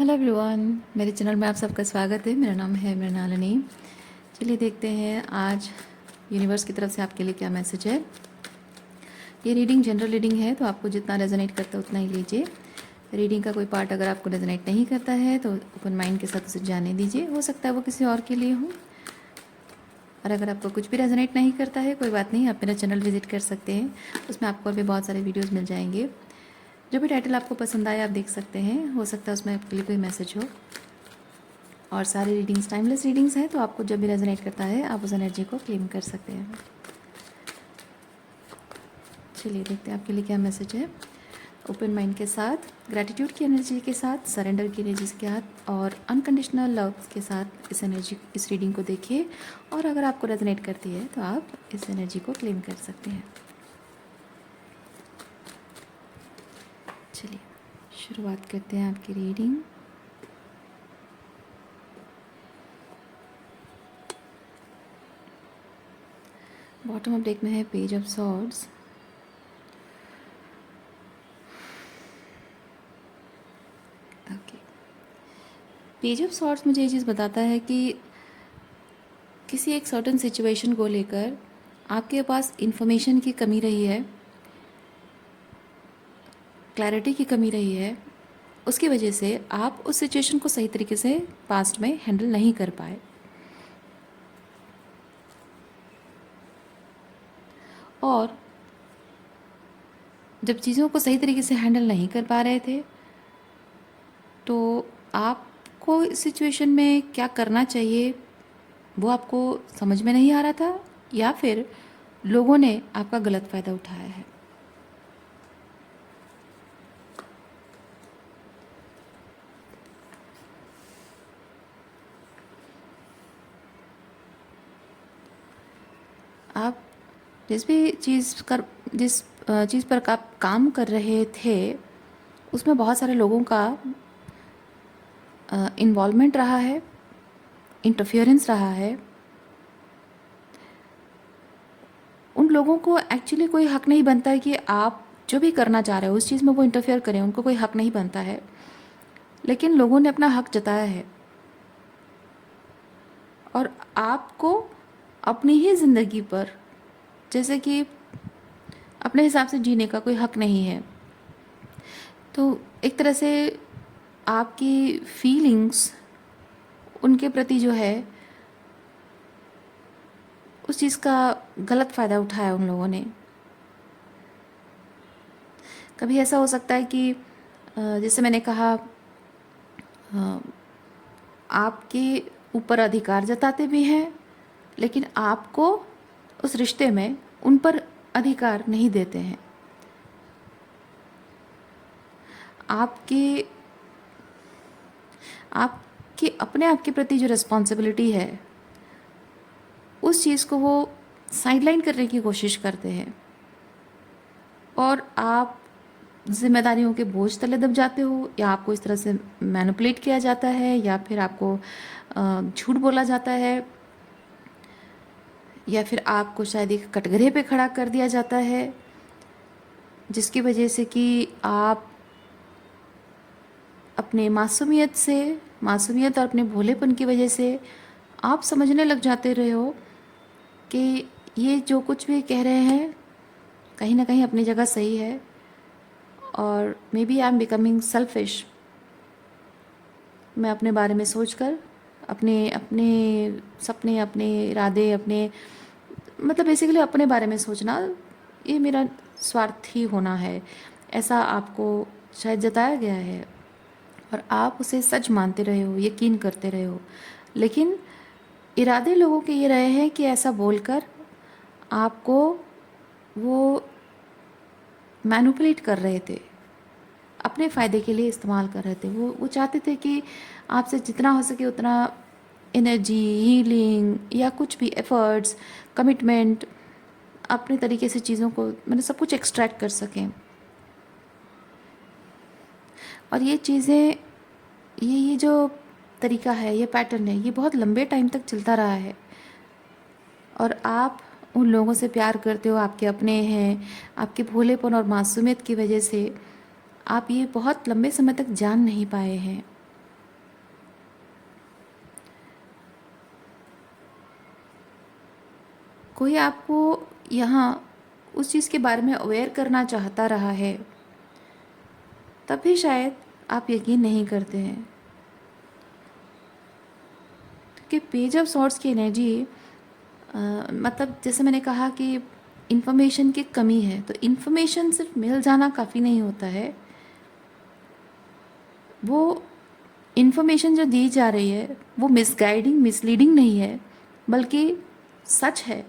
Hello everyone, मेरे channel में आप सबका स्वागत है। मेरा नाम है मृणालिनी। चलिए देखते हैं आज यूनिवर्स की तरफ से आपके लिए क्या मैसेज है। ये रीडिंग जनरल रीडिंग है, तो आपको जितना रेजोनेट करता है उतना ही लीजिए। रीडिंग का कोई पार्ट अगर आपको रेजोनेट नहीं करता है तो ओपन माइंड के साथ उसे जाने दीजिए। हो सकता है वो किसी और के लिए हो, और अगर आपको कुछ भी रेजोनेट नहीं करता है कोई बात नहीं, आप मेरा चैनल विजिट कर सकते हैं। उसमें आपको अभी बहुत सारे वीडियोज़ मिल जाएंगे। जो भी टाइटल आपको पसंद आए आप देख सकते हैं, हो सकता है उसमें आपके लिए कोई मैसेज हो। और सारी रीडिंग्स टाइमलेस रीडिंग्स हैं, तो आपको जब भी रेजोनेट करता है आप उस एनर्जी को क्लेम कर सकते हैं। चलिए देखते हैं आपके लिए क्या मैसेज है। ओपन माइंड के साथ, ग्रैटिट्यूड की एनर्जी के साथ, सरेंडर की एनर्जी के साथ और अनकंडीशनल लव के साथ इस रीडिंग को देखिए। और अगर आपको रेजोनेट करती है तो आप इस एनर्जी को क्लेम कर सकते हैं। चलिए शुरुआत करते हैं आपकी रीडिंग। बॉटम ऑफ डेक में है page of swords. Okay, page of swords मुझे ये चीज़ बताता है कि किसी एक सर्टन सिचुएशन को लेकर आपके पास इंफॉर्मेशन की कमी रही है, क्लैरिटी की कमी रही है। उसकी वजह से आप उस सिचुएशन को सही तरीके से पास्ट में हैंडल नहीं कर पाए। और जब चीज़ों को सही तरीके से हैंडल नहीं कर पा रहे थे तो आपको इस सिचुएशन में क्या करना चाहिए वो आपको समझ में नहीं आ रहा था, या फिर लोगों ने आपका गलत फ़ायदा उठाया है। आप जिस चीज़ पर आप काम कर रहे थे उसमें बहुत सारे लोगों का इन्वॉल्वमेंट रहा है, इंटरफियरेंस रहा है। उन लोगों को एक्चुअली कोई हक नहीं बनता है कि आप जो भी करना चाह रहे हो उस चीज़ में वो इंटरफेयर करें, उनको कोई हक नहीं बनता है। लेकिन लोगों ने अपना हक जताया है और आपको अपनी ही ज़िंदगी पर जैसे कि अपने हिसाब से जीने का कोई हक नहीं है। तो एक तरह से आपकी फीलिंग्स उनके प्रति जो है उस चीज़ का गलत फ़ायदा उठाया उन लोगों ने। कभी ऐसा हो सकता है कि जैसे मैंने कहा, आपके ऊपर अधिकार जताते भी हैं लेकिन आपको उस रिश्ते में उन पर अधिकार नहीं देते हैं। आपकी आपकी अपने आप के प्रति जो रिस्पॉन्सिबिलिटी है उस चीज़ को वो साइडलाइन करने की कोशिश करते हैं और आप जिम्मेदारियों के बोझ तले दब जाते हो, या आपको इस तरह से मैनिपुलेट किया जाता है, या फिर आपको झूठ बोला जाता है, या फिर आपको शायद एक कटघरे पे खड़ा कर दिया जाता है, जिसकी वजह से कि आप अपने मासूमियत और अपने भोलेपन की वजह से आप समझने लग जाते रहे हो कि ये जो कुछ भी कह रहे हैं कहीं ना कहीं अपनी जगह सही है। और maybe I am becoming selfish. मैं अपने बारे में सोचकर अपने अपने सपने, अपने इरादे, अपने मतलब बेसिकली अपने बारे में सोचना, ये मेरा स्वार्थी होना है, ऐसा आपको शायद जताया गया है और आप उसे सच मानते रहे हो, यकीन करते रहे हो। लेकिन इरादे लोगों के ये रहे हैं कि ऐसा बोलकर आपको वो मैनिपुलेट कर रहे थे, अपने फ़ायदे के लिए इस्तेमाल कर रहे थे। वो चाहते थे कि आपसे जितना हो सके उतना एनर्जी, हीलिंग या कुछ भी एफर्ट्स, कमिटमेंट, अपने तरीके से चीज़ों को मतलब सब कुछ एक्सट्रैक्ट कर सकें। और ये चीज़ें, ये जो तरीका है, ये पैटर्न है, ये बहुत लंबे टाइम तक चलता रहा है। और आप उन लोगों से प्यार करते हो, आपके अपने हैं, आपके भोलेपन और मासूमियत की वजह से आप ये बहुत लंबे समय तक जान नहीं पाए हैं। कोई आपको यहाँ उस चीज़ के बारे में अवेयर करना चाहता रहा है, तब भी शायद आप यकीन नहीं करते हैं। क्योंकि पेज ऑफ सॉर्ड्स की एनर्जी मतलब जैसे मैंने कहा कि इन्फॉर्मेशन की कमी है, तो इन्फॉर्मेशन सिर्फ मिल जाना काफ़ी नहीं होता है। वो इन्फॉर्मेशन जो दी जा रही है वो मिसगाइडिंग मिसलीडिंग नहीं है, बल्कि सच है।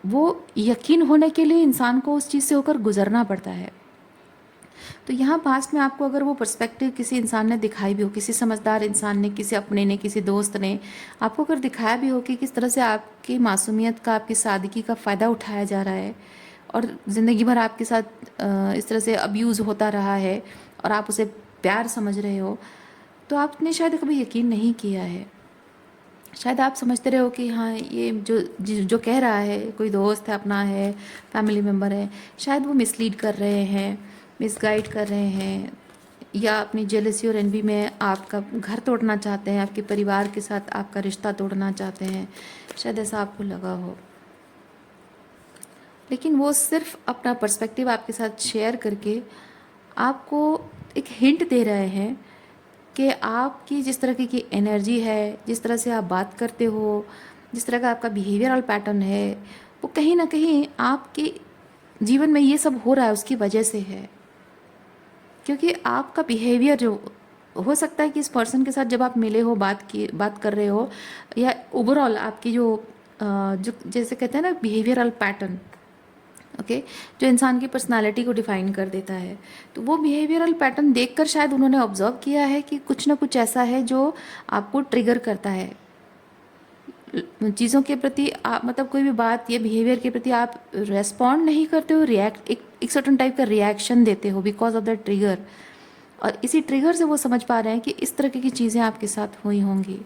वो यकीन होने के लिए इंसान को उस चीज़ से होकर गुजरना पड़ता है। तो यहाँ पास्ट में आपको अगर वो पर्सपेक्टिव किसी इंसान ने दिखाई भी हो, किसी समझदार इंसान ने, किसी अपने ने, किसी दोस्त ने आपको अगर दिखाया भी हो कि किस तरह से आपकी मासूमियत का, आपकी सादगी का फ़ायदा उठाया जा रहा है और ज़िंदगी भर आपके साथ इस तरह से अब्यूज़ होता रहा है और आप उसे प्यार समझ रहे हो, तो आपने शायद कभी यकीन नहीं किया है। शायद आप समझते रहे हो कि हाँ, ये जो कह रहा है कोई दोस्त है, अपना है, फैमिली मेम्बर है, शायद वो मिसलीड कर रहे हैं, मिसगाइड कर रहे हैं, या अपनी जेलसी और एनवी में आपका घर तोड़ना चाहते हैं, आपके परिवार के साथ आपका रिश्ता तोड़ना चाहते हैं। शायद ऐसा आपको लगा हो, लेकिन वो सिर्फ अपना पर्सपेक्टिव आपके साथ शेयर करके आपको एक हिंट दे रहे हैं कि आपकी जिस तरह की एनर्जी है, जिस तरह से आप बात करते हो, जिस तरह का आपका बिहेवियरल पैटर्न है, वो कहीं ना कहीं आपके जीवन में ये सब हो रहा है उसकी वजह से है। क्योंकि आपका बिहेवियर जो हो सकता है कि इस पर्सन के साथ जब आप मिले हो, बात कर रहे हो, या ओवरऑल आपकी जो जैसे कहते हैं ना बिहेवियरल पैटर्न, ओके, जो इंसान की पर्सनालिटी को डिफाइन कर देता है, तो वो बिहेवियरल पैटर्न देखकर शायद उन्होंने ऑब्जर्व किया है कि कुछ ना कुछ ऐसा है जो आपको ट्रिगर करता है चीज़ों के प्रति। आप मतलब कोई भी बात या बिहेवियर के प्रति आप रेस्पॉन्ड नहीं करते हो, एक सर्टन टाइप का रिएक्शन देते हो बिकॉज ऑफ द ट्रिगर, और इसी ट्रिगर से वो समझ पा रहे हैं कि इस तरह की चीज़ें आपके साथ हुई होंगी।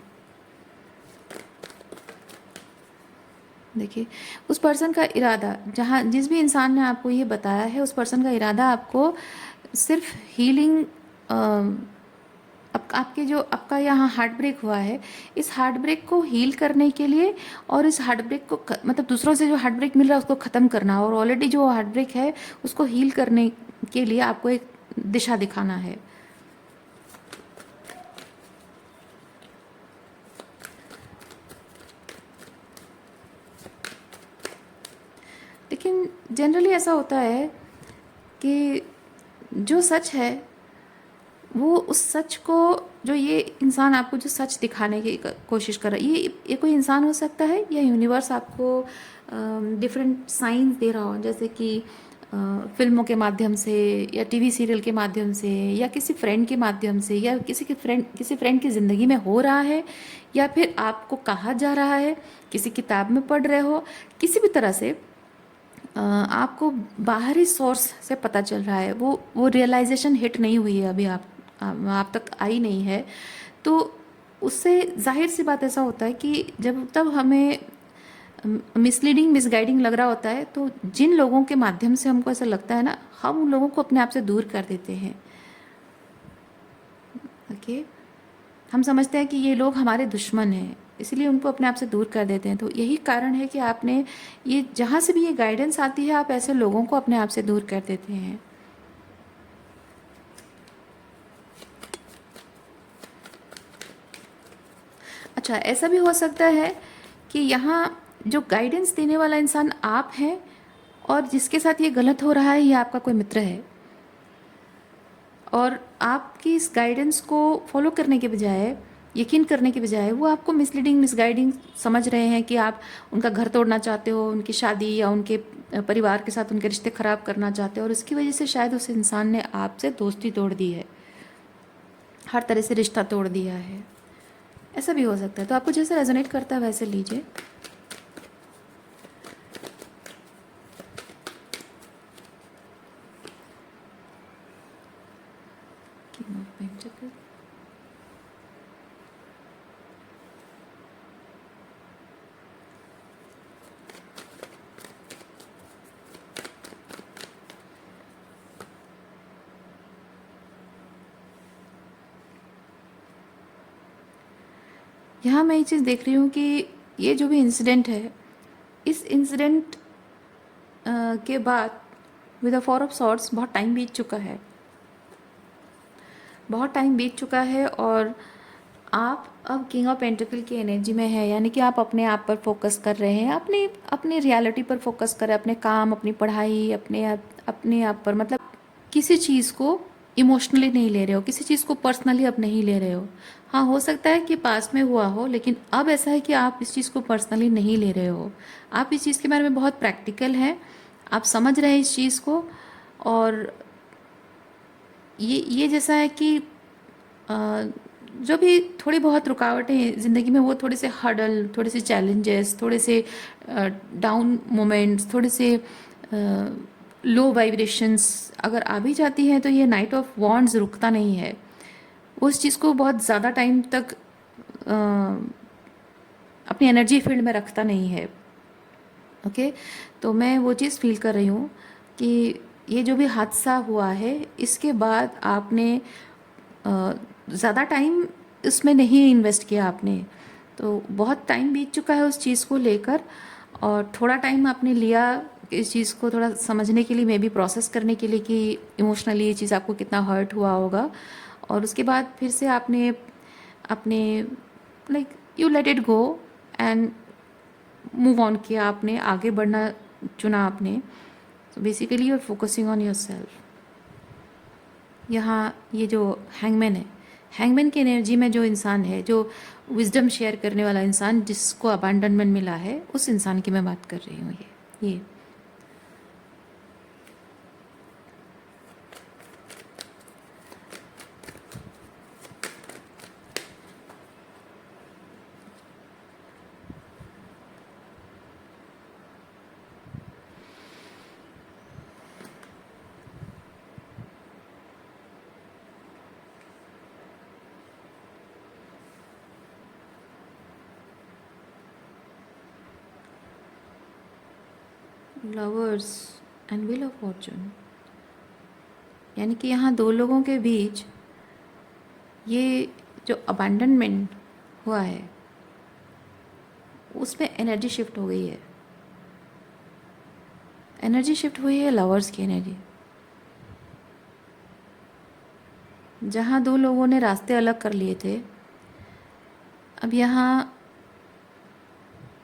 देखिए, उस पर्सन का इरादा, जहाँ जिस भी इंसान ने आपको ये बताया है, उस पर्सन का इरादा आपको सिर्फ हीलिंग, आपके जो आपका यहाँ हार्ट ब्रेक हुआ है, इस हार्ट ब्रेक को हील करने के लिए, और इस हार्ट ब्रेक को मतलब दूसरों से जो हार्ट ब्रेक मिल रहा है उसको ख़त्म करना, और ऑलरेडी जो हार्ट ब्रेक है उसको हील करने के लिए आपको एक दिशा दिखाना है। लेकिन जनरली ऐसा होता है कि जो सच है वो उस सच को, जो ये इंसान आपको जो सच दिखाने की कोशिश कर रहा है, ये कोई इंसान हो सकता है या यूनिवर्स आपको डिफरेंट साइंस दे रहा हो, जैसे कि फिल्मों के माध्यम से, या टीवी सीरियल के माध्यम से, या किसी फ्रेंड के माध्यम से, या किसी फ्रेंड की ज़िंदगी में हो रहा है, या फिर आपको कहा जा रहा है, किसी किताब में पढ़ रहे हो, किसी भी तरह से आपको बाहरी सोर्स से पता चल रहा है, वो रियलाइजेशन हिट नहीं हुई है अभी, आप तक आई नहीं है। तो उससे जाहिर सी बात ऐसा होता है कि जब तब हमें मिसलीडिंग मिसगाइडिंग लग रहा होता है, तो जिन लोगों के माध्यम से हमको ऐसा लगता है ना, हम उन लोगों को अपने आप से दूर कर देते हैं। ओके, हम समझते हैं कि ये लोग हमारे दुश्मन हैं, इसलिए उनको अपने आप से दूर कर देते हैं। तो यही कारण है कि आपने ये जहाँ से भी ये गाइडेंस आती है, आप ऐसे लोगों को अपने आप से दूर कर देते हैं। अच्छा, ऐसा भी हो सकता है कि यहाँ जो गाइडेंस देने वाला इंसान आप हैं, और जिसके साथ ये गलत हो रहा है ये आपका कोई मित्र है, और आपकी इस गाइडेंस को फॉलो करने के बजाय, यकीन करने के बजाय, वो आपको मिसलीडिंग मिसगाइडिंग समझ रहे हैं कि आप उनका घर तोड़ना चाहते हो, उनकी शादी या उनके परिवार के साथ उनके रिश्ते ख़राब करना चाहते हो, और इसकी वजह से शायद उस इंसान ने आपसे दोस्ती तोड़ दी है, हर तरह से रिश्ता तोड़ दिया है। ऐसा भी हो सकता है। तो आपको जैसे रेजोनेट करता है वैसे लीजिए। यहाँ मैं ये चीज़ देख रही हूँ कि ये जो भी इंसिडेंट है, इस इंसिडेंट के बाद with the four of swords बहुत टाइम बीत चुका है, बहुत टाइम बीत चुका है, और आप अब किंग ऑफ पेंटिकल की एनर्जी में है, यानी कि आप अपने आप पर फोकस कर रहे हैं, अपने अपने रियलिटी पर फोकस कर रहे हैं, अपने काम, अपनी पढ़ाई, अपने आप पर, मतलब किसी चीज़ को इमोशनली नहीं ले रहे हो, किसी चीज़ को पर्सनली अब नहीं ले रहे हो। हाँ, हो सकता है कि पास्ट में हुआ हो, लेकिन अब ऐसा है कि आप इस चीज़ को पर्सनली नहीं ले रहे हो। आप इस चीज़ के बारे में बहुत प्रैक्टिकल हैं, आप समझ रहे हैं इस चीज़ को। और ये जैसा है कि अ, जो भी थोड़ी बहुत रुकावटें हैं ज़िंदगी में, वो थोड़े से हर्डल, थोड़े से चैलेंजेस, थोड़े से डाउन मोमेंट्स, थोड़े से लो वाइब्रेशंस अगर आ भी जाती हैं, तो ये नाइट ऑफ वॉन्ड्स रुकता नहीं है, वो उस चीज़ को बहुत ज़्यादा टाइम तक अ, अपनी एनर्जी फील्ड में रखता नहीं है। ओके, तो मैं वो चीज़ फील कर रही हूँ कि ये जो भी हादसा हुआ है, इसके बाद आपने ज़्यादा टाइम इसमें नहीं इन्वेस्ट किया आपने, तो बहुत टाइम बीत चुका है उस चीज़ को लेकर, और थोड़ा टाइम आपने लिया इस चीज़ को थोड़ा समझने के लिए, मे बी प्रोसेस करने के लिए कि इमोशनली ये चीज़ आपको कितना हर्ट हुआ होगा, और उसके बाद फिर से आपने अपने like you let it go and move on किया, आपने आगे बढ़ना चुना आपने। So basically you are focusing on yourself. यहाँ ये जो हैंगमैन है, हैंगमैन की एनर्जी में जो इंसान है, जो विजडम शेयर करने वाला इंसान, जिसको अबैंडनमेंट मिला है, उस इंसान की मैं बात कर रही हूँ। ये lovers and wheel of Fortune, यानी कि यहाँ दो लोगों के बीच ये जो अबैंडनमेंट हुआ है, उसमें एनर्जी शिफ्ट हो गई है, एनर्जी शिफ्ट हुई है लवर्स की एनर्जी। जहाँ दो लोगों ने रास्ते अलग कर लिए थे, अब यहाँ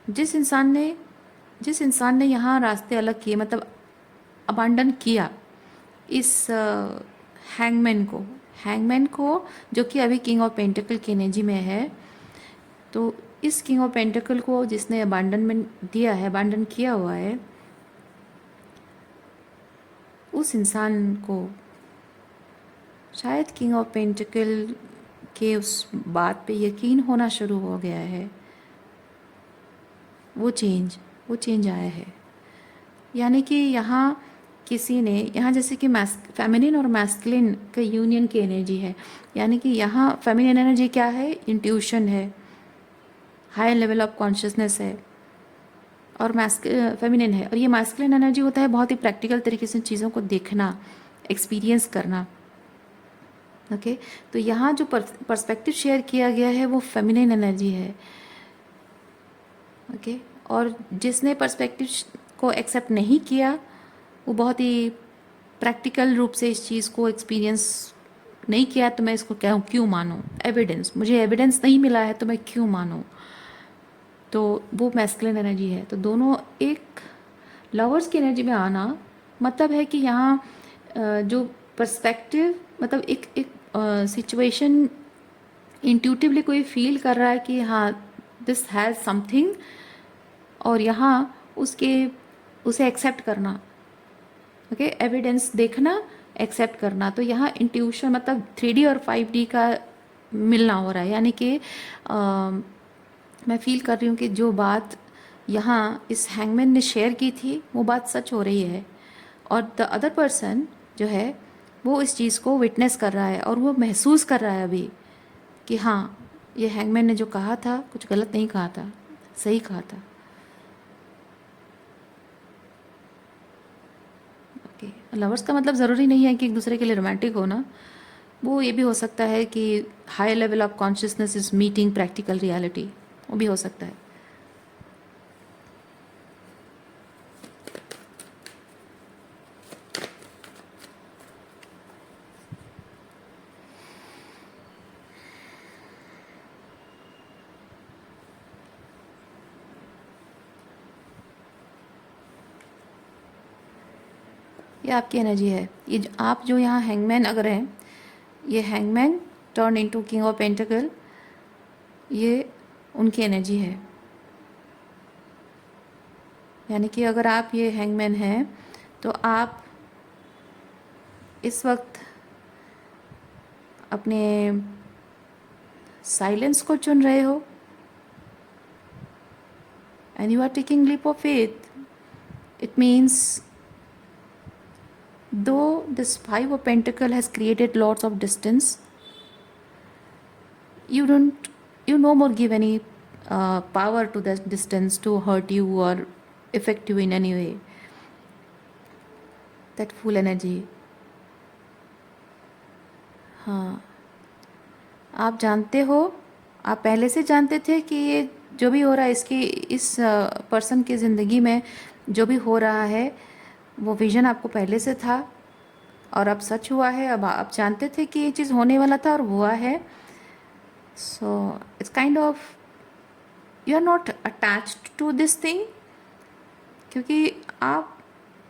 जिस इंसान ने यहाँ रास्ते अलग किए, मतलब अबांडन किया इस हैंगमैन को जो कि अभी किंग ऑफ पेंटिकल की एनर्जी में है, तो इस किंग ऑफ पेंटिकल को जिसने अबांडनमेंट दिया है, अबांडन किया हुआ है, उस इंसान को शायद किंग ऑफ पेंटिकल के उस बात पे यकीन होना शुरू हो गया है। वो चेंज आया है, यानी कि यहाँ किसी ने, यहाँ जैसे कि फेमिनिन और मैस्कुलिन का यूनियन की एनर्जी है, यानी कि यहाँ फेमिनिन एनर्जी क्या है, इंट्यूशन है, हाई लेवल ऑफ कॉन्शियसनेस है, और फेमिनिन है, और ये मैस्कुलिन एनर्जी होता है बहुत ही प्रैक्टिकल तरीके से चीज़ों को देखना, एक्सपीरियंस करना। ओके, तो यहाँ जो पर्सपेक्टिव शेयर किया गया है वो फेमिनिन एनर्जी है। ओके, और जिसने पर्सपेक्टिव को एक्सेप्ट नहीं किया, वो बहुत ही प्रैक्टिकल रूप से इस चीज़ को एक्सपीरियंस नहीं किया, तो मैं इसको क्यों मानूं, एविडेंस, मुझे एविडेंस नहीं मिला है तो मैं क्यों मानूं, तो वो मैस्कुलिन एनर्जी है। तो दोनों एक लवर्स की एनर्जी में आना मतलब है कि यहाँ जो पर्सपेक्टिव, मतलब एक एक सिचुएशन इंट्यूटिवली कोई फील कर रहा है कि हाँ दिस हैज़ समथिंग, और यहाँ उसे एक्सेप्ट करना। ओके, एविडेंस देखना, एक्सेप्ट करना। तो यहाँ इंट्यूशन मतलब 3D और 5D का मिलना हो रहा है, यानी कि मैं फील कर रही हूँ कि जो बात यहाँ इस हैंगमैन ने शेयर की थी वो बात सच हो रही है, और द अदर पर्सन जो है वो इस चीज़ को विटनेस कर रहा है, और वो महसूस कर रहा है अभी कि हाँ ये हैंगमैन ने जो कहा था कुछ गलत नहीं कहा था, सही कहा था। ओके, लवर्स का मतलब ज़रूरी नहीं है कि एक दूसरे के लिए रोमांटिक होना, वो ये भी हो सकता है कि high level of consciousness is meeting practical reality, वो भी हो सकता है। ये आपकी एनर्जी है। ये आप जो यहाँ हैंगमैन अगर हैं, ये hangman turn into king of pentacle, ये उनकी एनर्जी है। यानी कि अगर आप ये हैंगमैन हैं तो आप इस वक्त अपने साइलेंस को चुन रहे हो, and you are taking leap of faith. It means though this five of pentacle has created lots of distance, you no more give any power to that distance to hurt you or affect you in any way. That full energy, हाँ, आप जानते हो, आप पहले से जानते थे कि ये जो भी हो रहा है इसकी, इस पर्सन की ज़िंदगी में जो भी हो रहा है वो विज़न आपको पहले से था और अब सच हुआ है। अब आप जानते थे कि ये चीज़ होने वाला था और हुआ है। So it's kind of you are not attached to this thing, क्योंकि आप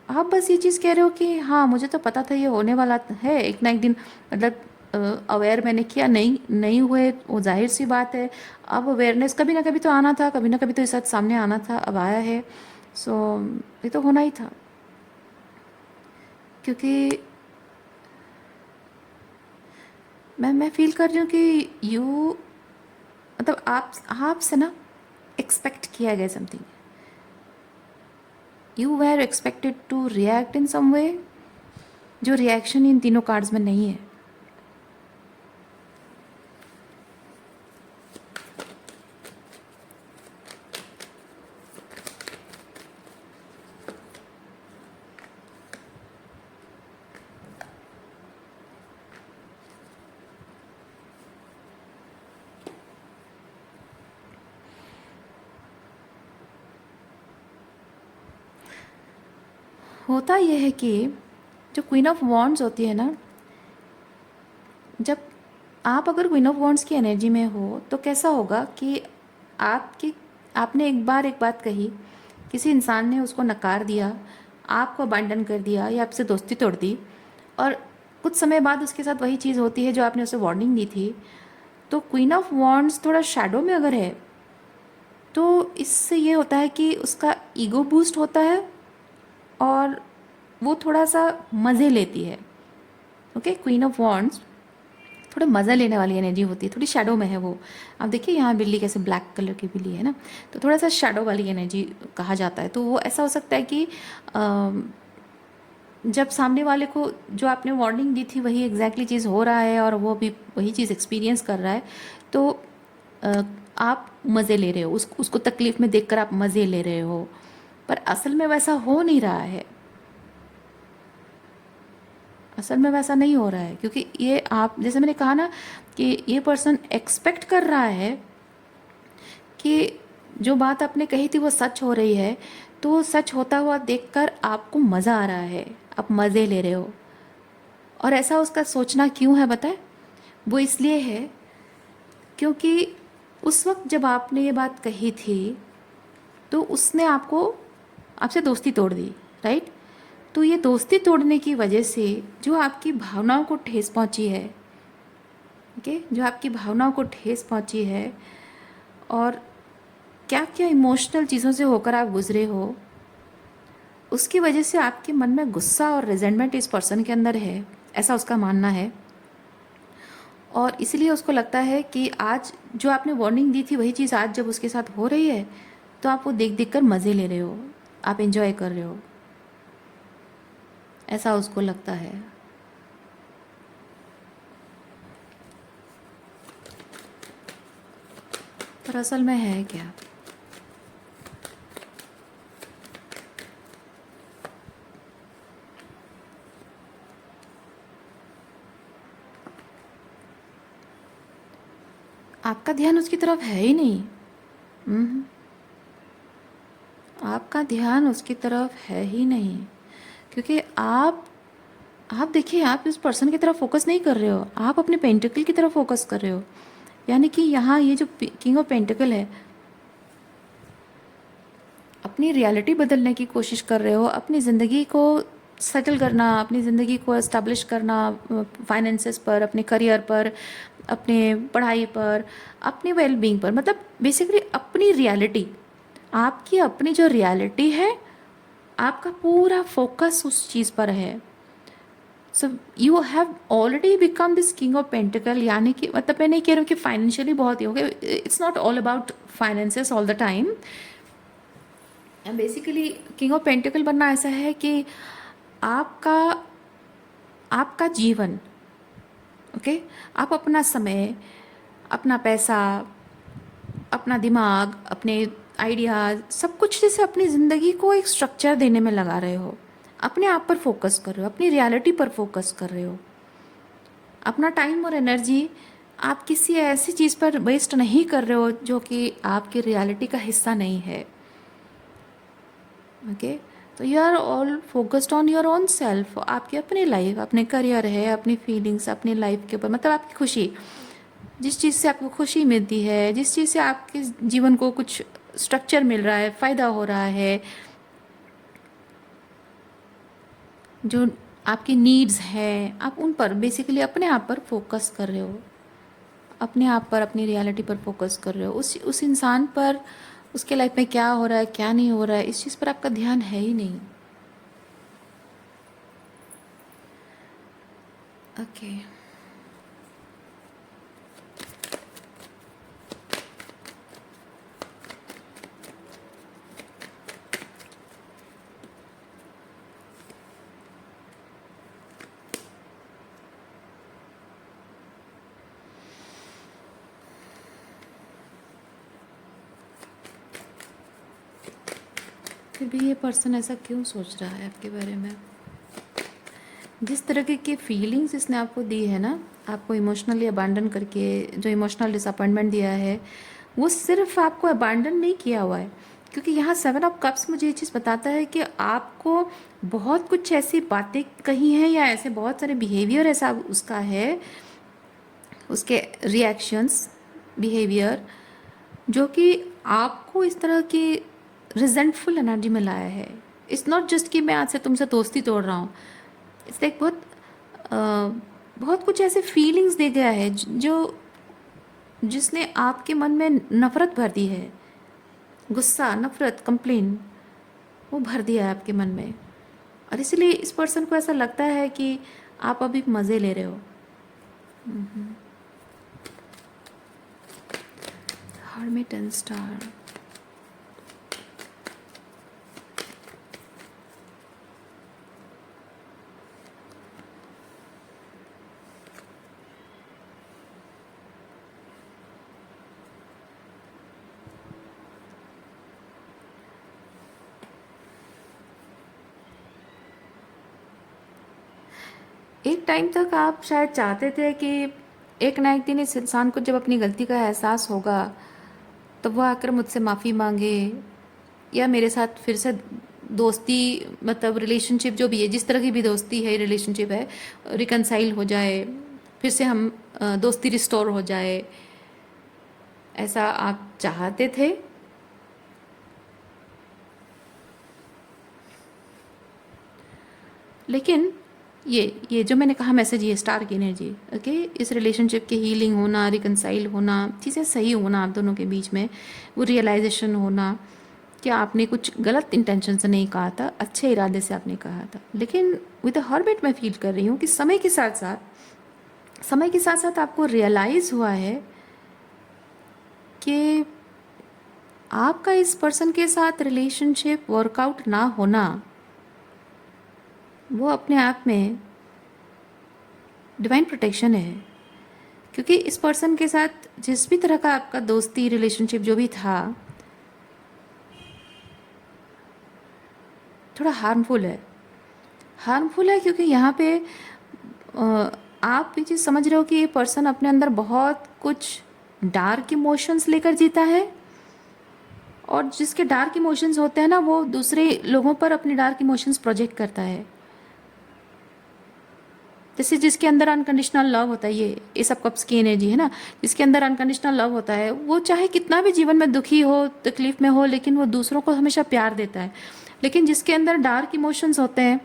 बस ये चीज़ कह रहे हो कि हाँ मुझे तो पता था ये होने वाला है एक ना एक दिन। मतलब अवेयर मैंने किया, नहीं हुए वो जाहिर सी बात है। अब अवेयरनेस कभी ना कभी तो आना था, कभी ना कभी तो ये सच सामने आना था, अब आया है। सो ये तो होना ही था, क्योंकि मैं फील कर रही हूँ कि यू, मतलब आपसे ना एक्सपेक्ट किया गया something. You were expected to react in some way, जो रिएक्शन इन तीनों कार्ड्स में नहीं है। होता यह है कि जो क्वीन ऑफ वॉन्ड्स होती है ना, जब आप अगर क्वीन ऑफ वॉन्ड्स की एनर्जी में हो तो कैसा होगा कि आपने एक बात कही, किसी इंसान ने उसको नकार दिया, आपको अबांडन कर दिया या आपसे दोस्ती तोड़ दी, और कुछ समय बाद उसके साथ वही चीज़ होती है जो आपने उसे वार्निंग दी थी। तो क्वीन ऑफ वॉन्ड्स थोड़ा शैडो में अगर है तो इससे ये होता है कि उसका ईगो बूस्ट होता है और वो थोड़ा सा मज़े लेती है। ओके, क्वीन ऑफ वॉन्ड्स थोड़ा मज़ा लेने वाली एनर्जी होती है, थोड़ी शैडो में है वो। आप देखिए यहाँ बिल्ली कैसे ब्लैक कलर की बिल्ली है ना, तो थोड़ा सा शैडो वाली एनर्जी कहा जाता है। तो वो ऐसा हो सकता है कि जब सामने वाले को जो आपने वार्निंग दी थी वही एग्जैक्टली चीज़ हो रहा है और वो भी वही चीज़ एक्सपीरियंस कर रहा है, तो आप मज़े ले रहे हो, उसको तकलीफ़ में देखकर आप मज़े ले रहे हो, पर असल में वैसा हो नहीं रहा है। असल में वैसा नहीं हो रहा है, क्योंकि ये आप, जैसे मैंने कहा ना कि ये पर्सन एक्सपेक्ट कर रहा है कि जो बात आपने कही थी वो सच हो रही है, तो सच होता हुआ देखकर आपको मज़ा आ रहा है, आप मज़े ले रहे हो। और ऐसा उसका सोचना क्यों है बताए? वो इसलिए है क्योंकि उस वक्त जब आपने ये बात कही थी तो उसने आपसे दोस्ती तोड़ दी, राइट? तो ये दोस्ती तोड़ने की वजह से जो आपकी भावनाओं को ठेस पहुंची है, ओके, जो आपकी भावनाओं को ठेस पहुंची है और क्या क्या इमोशनल चीज़ों से होकर आप गुजरे हो, उसकी वजह से आपके मन में गुस्सा और रिजेंटमेंट इस पर्सन के अंदर है, ऐसा उसका मानना है। और इसलिए उसको लगता है कि आज जो आपने वार्निंग दी थी वही चीज़ आज जब उसके साथ हो रही है तो आप वो देख देख कर मज़े ले रहे हो, आप एंजॉय कर रहे हो, ऐसा उसको लगता है। पर असल में है क्या? आपका ध्यान उसकी तरफ है ही नहीं। आपका ध्यान उसकी तरफ है ही नहीं, क्योंकि आप देखिए, आप इस पर्सन की तरफ फोकस नहीं कर रहे हो, आप अपने पेंटिकल की तरफ फोकस कर रहे हो। यानी कि यहाँ ये जो किंग ऑफ पेंटिकल है, अपनी रियलिटी बदलने की कोशिश कर रहे हो, अपनी ज़िंदगी को सेटल करना, अपनी ज़िंदगी को एस्टेब्लिश करना, फाइनेंसेस पर, अपने करियर पर, अपने पढ़ाई पर, अपनी वेलबींग पर, मतलब बेसिकली अपनी रियलिटी, आपकी अपनी जो रियलिटी है, आपका पूरा फोकस उस चीज़ पर है। So you have already become this king of pentacle, यानी कि मतलब मैं नहीं कह रही हूँ कि फाइनेंशियली बहुत ही हो गए, it's not all about finances all the time. Basically king of pentacle बनना ऐसा है कि आपका आपका जीवन, ओके, आप अपना समय, अपना पैसा, अपना दिमाग, अपने आइडियाज़, सब कुछ जैसे अपनी ज़िंदगी को एक स्ट्रक्चर देने में लगा रहे हो, अपने आप पर फोकस कर रहे हो, अपनी रियलिटी पर फोकस कर रहे हो। अपना टाइम और एनर्जी आप किसी ऐसी चीज़ पर वेस्ट नहीं कर रहे हो जो कि आपकी रियलिटी का हिस्सा नहीं है। ओके, तो you are all focused on your own self, आपकी अपनी लाइफ, अपने करियर है, अपनी फीलिंग्स, अपनी लाइफ के ऊपर, मतलब आपकी खुशी, जिस चीज़ से आपको खुशी मिलती है, जिस चीज़ से आपके जीवन को कुछ स्ट्रक्चर मिल रहा है, फ़ायदा हो रहा है, जो आपकी नीड्स हैं, आप उन पर बेसिकली अपने आप पर फोकस कर रहे हो, अपने आप पर, अपनी रियलिटी पर फोकस कर रहे हो। उस इंसान पर, उसके लाइफ में क्या हो रहा है, क्या नहीं हो रहा है, इस चीज़ पर आपका ध्यान है ही नहीं। ओके, फिर भी ये पर्सन ऐसा क्यों सोच रहा है आपके बारे में? जिस तरह की फीलिंग्स इसने आपको दी है ना, आपको इमोशनली अबांडन करके जो इमोशनल डिसअपॉइंटमेंट दिया है, वो सिर्फ आपको अबांडन नहीं किया हुआ है, क्योंकि यहाँ 7 ऑफ कप्स मुझे ये चीज़ बताता है कि आपको बहुत कुछ ऐसी बातें कही हैं, या ऐसे बहुत सारे बिहेवियर ऐसा उसका है, उसके रिएक्शंस, बिहेवियर, जो कि आपको इस तरह की रिजेंटफुल एनर्जी में लाया है। इट्स नॉट जस्ट कि मैं आज से तुमसे दोस्ती तोड़ रहा हूँ, इट्स लाइक बहुत कुछ ऐसे फीलिंग्स दे गया है जो जिसने आपके मन में नफ़रत भर दी है, गुस्सा, नफ़रत, कंप्लेन, वो भर दिया है आपके मन में, और इसलिए इस पर्सन को ऐसा लगता है कि आप अभी मज़े ले रहे हो। हर्मिट एंड स्टार, एक टाइम तक आप शायद चाहते थे कि एक ना एक दिन इस इंसान को जब अपनी गलती का एहसास होगा तो वो आकर मुझसे माफ़ी मांगे, या मेरे साथ फिर से दोस्ती, मतलब रिलेशनशिप जो भी है, जिस तरह की भी दोस्ती है, रिलेशनशिप है, रिकनसाइल हो जाए, फिर से हम दोस्ती रिस्टोर हो जाए, ऐसा आप चाहते थे। लेकिन ये जो मैंने कहा मैसेज, ये स्टार की एनर्जी, ओके, इस रिलेशनशिप की हीलिंग होना, रिकनसाइल होना, चीज़ें सही होना आप दोनों के बीच में, वो रियलाइजेशन होना कि आपने कुछ गलत इंटेंशन से नहीं कहा था, अच्छे इरादे से आपने कहा था। लेकिन विद द हॉर्बिट मैं फील कर रही हूँ कि समय के साथ साथ आपको रियलाइज़ हुआ है कि आपका इस पर्सन के साथ रिलेशनशिप वर्कआउट ना होना, वो अपने आप में डिवाइन प्रोटेक्शन है, क्योंकि इस पर्सन के साथ जिस भी तरह का आपका दोस्ती, रिलेशनशिप जो भी था, थोड़ा हार्मफुल है क्योंकि यहाँ पे आप ये चीज़ समझ रहे हो कि ये पर्सन अपने अंदर बहुत कुछ डार्क इमोशंस लेकर जीता है, और जिसके डार्क इमोशंस होते हैं ना, वो दूसरे लोगों पर अपने डार्क इमोशंस प्रोजेक्ट करता है। जैसे जिसके अंदर अनकंडीशनल लव होता है, ये सब कप्स की एनर्जी है ना, जिसके अंदर अनकंडीशनल लव होता है, वो चाहे कितना भी जीवन में दुखी हो, तकलीफ में हो, लेकिन वो दूसरों को हमेशा प्यार देता है। लेकिन जिसके अंदर डार्क इमोशंस होते हैं,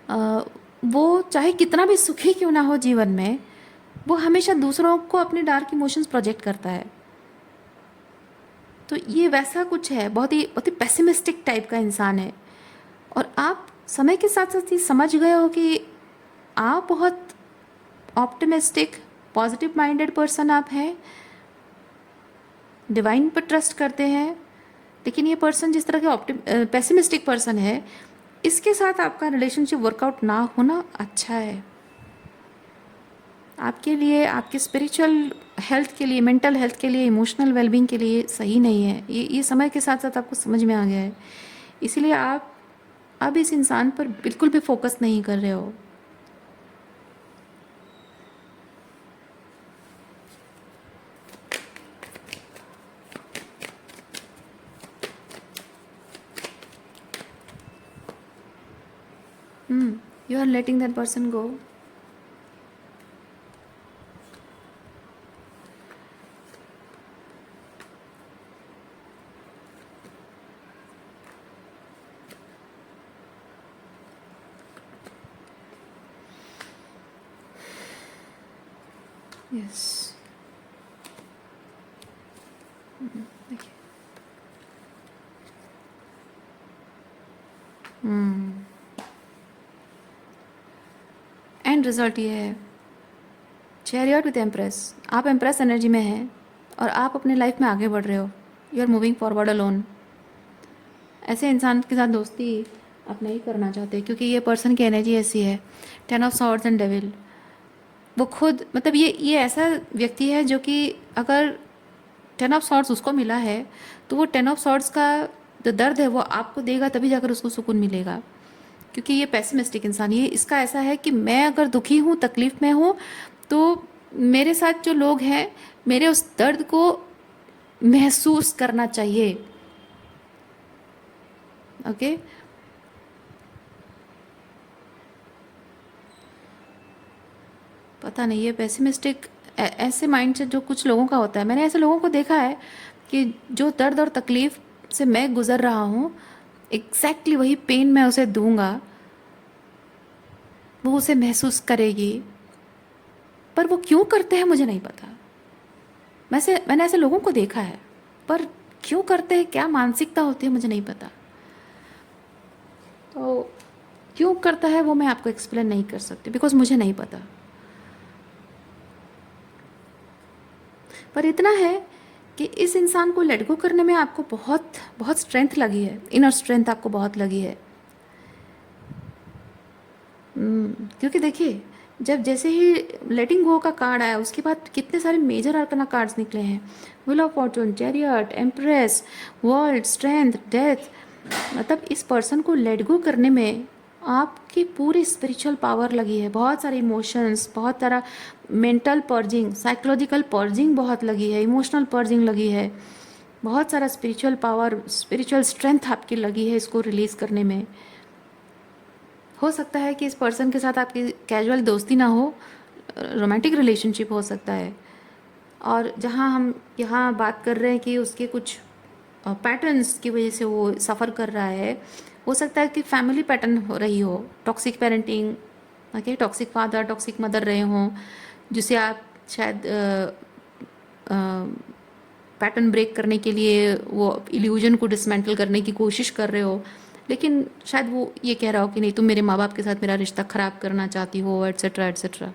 वो चाहे कितना भी सुखी क्यों ना हो जीवन में, वो हमेशा दूसरों को अपने डार्क इमोशंस प्रोजेक्ट करता है। तो ये वैसा कुछ है, बहुत ही पेसिमिस्टिक टाइप का इंसान है। और आप समय के साथ साथ ये समझ गए हो कि आप बहुत ऑप्टिमिस्टिक, पॉजिटिव माइंडेड पर्सन आप हैं, डिवाइन पर ट्रस्ट करते हैं। लेकिन ये पर्सन जिस तरह के पेसिमिस्टिक पर्सन है, इसके साथ आपका रिलेशनशिप वर्कआउट ना होना अच्छा है आपके लिए, आपके स्पिरिचुअल हेल्थ के लिए, मेंटल हेल्थ के लिए, इमोशनल वेलबींग के लिए सही नहीं है। ये समय के साथ साथ आपको समझ में आ गया है। इसीलिए आप अब इस इंसान पर बिल्कुल भी फोकस नहीं कर रहे हो। You are letting that person go. Yes. देखिए, एंड रिजल्ट ये है, चैरियट विद एम्प्रेस। आप एम्प्रेस एनर्जी में हैं और आप अपने लाइफ में आगे बढ़ रहे हो। You are moving forward alone. ऐसे इंसान के साथ दोस्ती आप नहीं करना चाहते, क्योंकि ये पर्सन की एनर्जी ऐसी है, 10 ऑफ सॉर्ड्स एंड डेविल। वो खुद मतलब ये ऐसा व्यक्ति है जो कि अगर 10 ऑफ सॉर्ड्स उसको मिला है, तो वो 10 ऑफ सॉर्ड्स का जो दर्द है वो आपको देगा, तभी जाकर उसको सुकून मिलेगा। क्योंकि ये पेसिमिस्टिक इंसान, ये इसका ऐसा है कि मैं अगर दुखी हूँ, तकलीफ़ में हूँ, तो मेरे साथ जो लोग हैं, मेरे उस दर्द को महसूस करना चाहिए। ओके, पता नहीं ये पेसिमिस्टिक ऐसे माइंड से जो कुछ लोगों का होता है, मैंने ऐसे लोगों को देखा है कि जो दर्द और तकलीफ़ से मैं गुज़र रहा हूँ, एग्जैक्टली वही पेन मैं उसे दूंगा, वो उसे महसूस करेगी। पर वो क्यों करते हैं मुझे नहीं पता। मैंने ऐसे लोगों को देखा है, पर क्यों करते हैं, क्या मानसिकता होती है, मुझे नहीं पता। तो क्यों करता है वो मैं आपको एक्सप्लेन नहीं कर सकती, बिकॉज मुझे नहीं पता। पर इतना है कि इस इंसान को लेट गो करने में आपको बहुत बहुत स्ट्रेंथ लगी है, इनर स्ट्रेंथ आपको बहुत लगी है। क्योंकि देखिए, जब जैसे ही लेटिंग गो का कार्ड आया, उसके बाद कितने सारे मेजर आर्कना कार्ड्स निकले हैं। Wheel of Fortune, chariot, empress, world, strength, death. मतलब इस पर्सन को लेट गो करने में आपकी पूरी स्पिरिचुअल पावर लगी है, बहुत सारे इमोशंस, बहुत सारा मेंटल पर्जिंग, साइकोलॉजिकल पर्जिंग बहुत लगी है, इमोशनल पर्जिंग लगी है, बहुत सारा स्पिरिचुअल पावर, स्पिरिचुअल स्ट्रेंथ आपकी लगी है इसको रिलीज़ करने में। हो सकता है कि इस पर्सन के साथ आपकी कैजुअल दोस्ती ना हो, रोमांटिक रिलेशनशिप हो सकता है। और जहाँ हम यहाँ बात कर रहे हैं कि उसके कुछ पैटर्न्स की वजह से वो सफ़र कर रहा है, हो सकता है कि फैमिली पैटर्न हो रही हो, toxic parenting, okay, toxic father, toxic mother रहे हों, जिसे आप शायद पैटर्न ब्रेक करने के लिए वो इल्यूजन को डिसमेंटल करने की कोशिश कर रहे हो। लेकिन शायद वो ये कह रहा हो कि नहीं, तुम मेरे माँ बाप के साथ मेरा रिश्ता ख़राब करना चाहती हो, एट्सेट्रा एट्सेट्रा।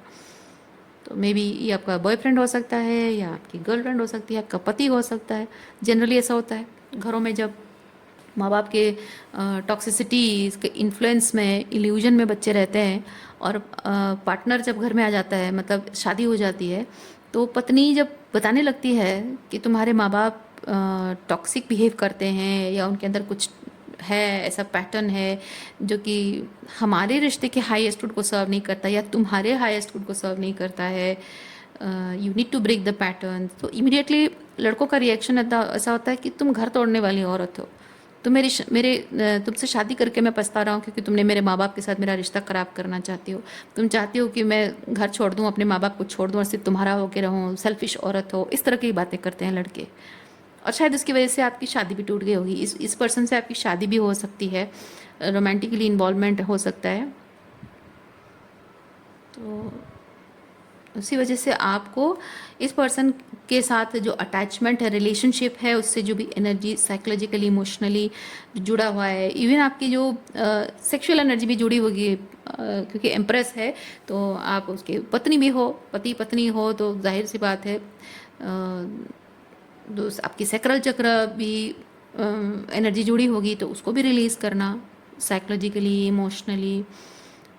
तो मे बी ये आपका बॉयफ्रेंड हो सकता है, या आपकी गर्लफ्रेंड हो सकती है, आपका पति हो सकता है। जनरली ऐसा होता है घरों में, जब माँ बाप के टॉक्सिसिटी के इन्फ्लुएंस में, इल्यूजन में बच्चे रहते हैं, और पार्टनर जब घर में आ जाता है, मतलब शादी हो जाती है, तो पत्नी जब बताने लगती है कि तुम्हारे माँ बाप टॉक्सिक बिहेव करते हैं, या उनके अंदर कुछ है, ऐसा पैटर्न है जो कि हमारे रिश्ते के हाईएस्ट गुड को सर्व नहीं करता, या तुम्हारे हाईएस्ट गुड को सर्व नहीं करता है, you need to break the pattern. तो इमीडिएटली लड़कों का रिएक्शन ऐसा होता है कि तुम घर तोड़ने वाली औरत हो, तुम तुमसे शादी करके मैं पछता रहा हूँ क्योंकि तुमने मेरे माँ बाप के साथ मेरा रिश्ता ख़राब करना चाहती हो, तुम चाहती हो कि मैं घर छोड़ दूँ, अपने माँ बाप को छोड़ दूँ और सिर्फ तुम्हारा होके रहूँ, सेल्फिश औरत हो। इस तरह की बातें करते हैं लड़के, और शायद उसकी वजह से आपकी शादी भी टूट गई होगी। इस पर्सन से आपकी शादी भी हो सकती है, रोमांटिकली इन्वॉल्वमेंट हो सकता है। तो उसी वजह से आपको इस पर्सन के साथ जो अटैचमेंट है, रिलेशनशिप है, उससे जो भी एनर्जी साइकोलॉजिकली इमोशनली जुड़ा हुआ है, इवन आपकी जो सेक्सुअल एनर्जी भी जुड़ी होगी, क्योंकि एम्प्रेस है तो आप उसके पत्नी भी हो, पति पत्नी हो, तो जाहिर सी बात है आपकी सैक्रल चक्र भी एनर्जी जुड़ी होगी, तो उसको भी रिलीज़ करना psychologically, emotionally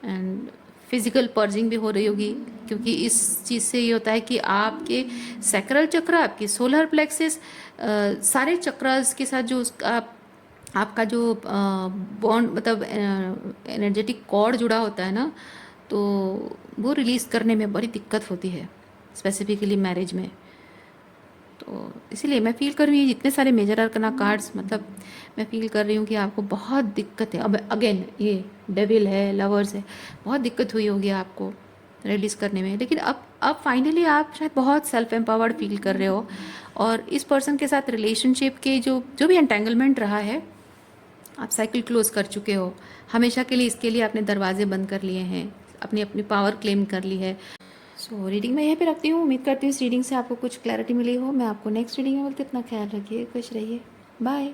and physical purging भी हो रही होगी, क्योंकि इस चीज़ से ये होता है कि आपके सैक्रल चक्र, आपके सोलर प्लेक्सिस, सारे चक्रास के साथ जो उसका आपका जो बॉन्ड मतलब एनर्जेटिक कॉर्ड जुड़ा होता है ना, तो वो रिलीज़ करने में बड़ी दिक्कत होती है, स्पेसिफिकली मैरिज में। तो इसीलिए मैं फील कर रही हूँ जितने सारे मेजर अरकना कार्ड्स, मतलब मैं फील कर रही हूँ कि आपको बहुत दिक्कत है। अब अगेन ये डेविल है, लवर्स है, बहुत दिक्कत हुई होगी आपको रिलीज़ करने में, लेकिन अब फाइनली आप शायद बहुत सेल्फ एम्पावर्ड फील कर रहे हो, और इस पर्सन के साथ रिलेशनशिप के जो जो भी एंटेंगलमेंट रहा है, आप साइकिल क्लोज कर चुके हो हमेशा के लिए। इसके लिए आपने दरवाजे बंद कर लिए हैं, अपनी अपनी पावर क्लेम कर ली है। सो रीडिंग मैं यहीं पे रखती हूँ। उम्मीद करती हूँ इस रीडिंग से आपको कुछ क्लैरिटी मिली हो। मैं आपको नेक्स्ट रीडिंग में बोलती हूँ, अपना ख्याल रखिए, खुश रहिए, बाय।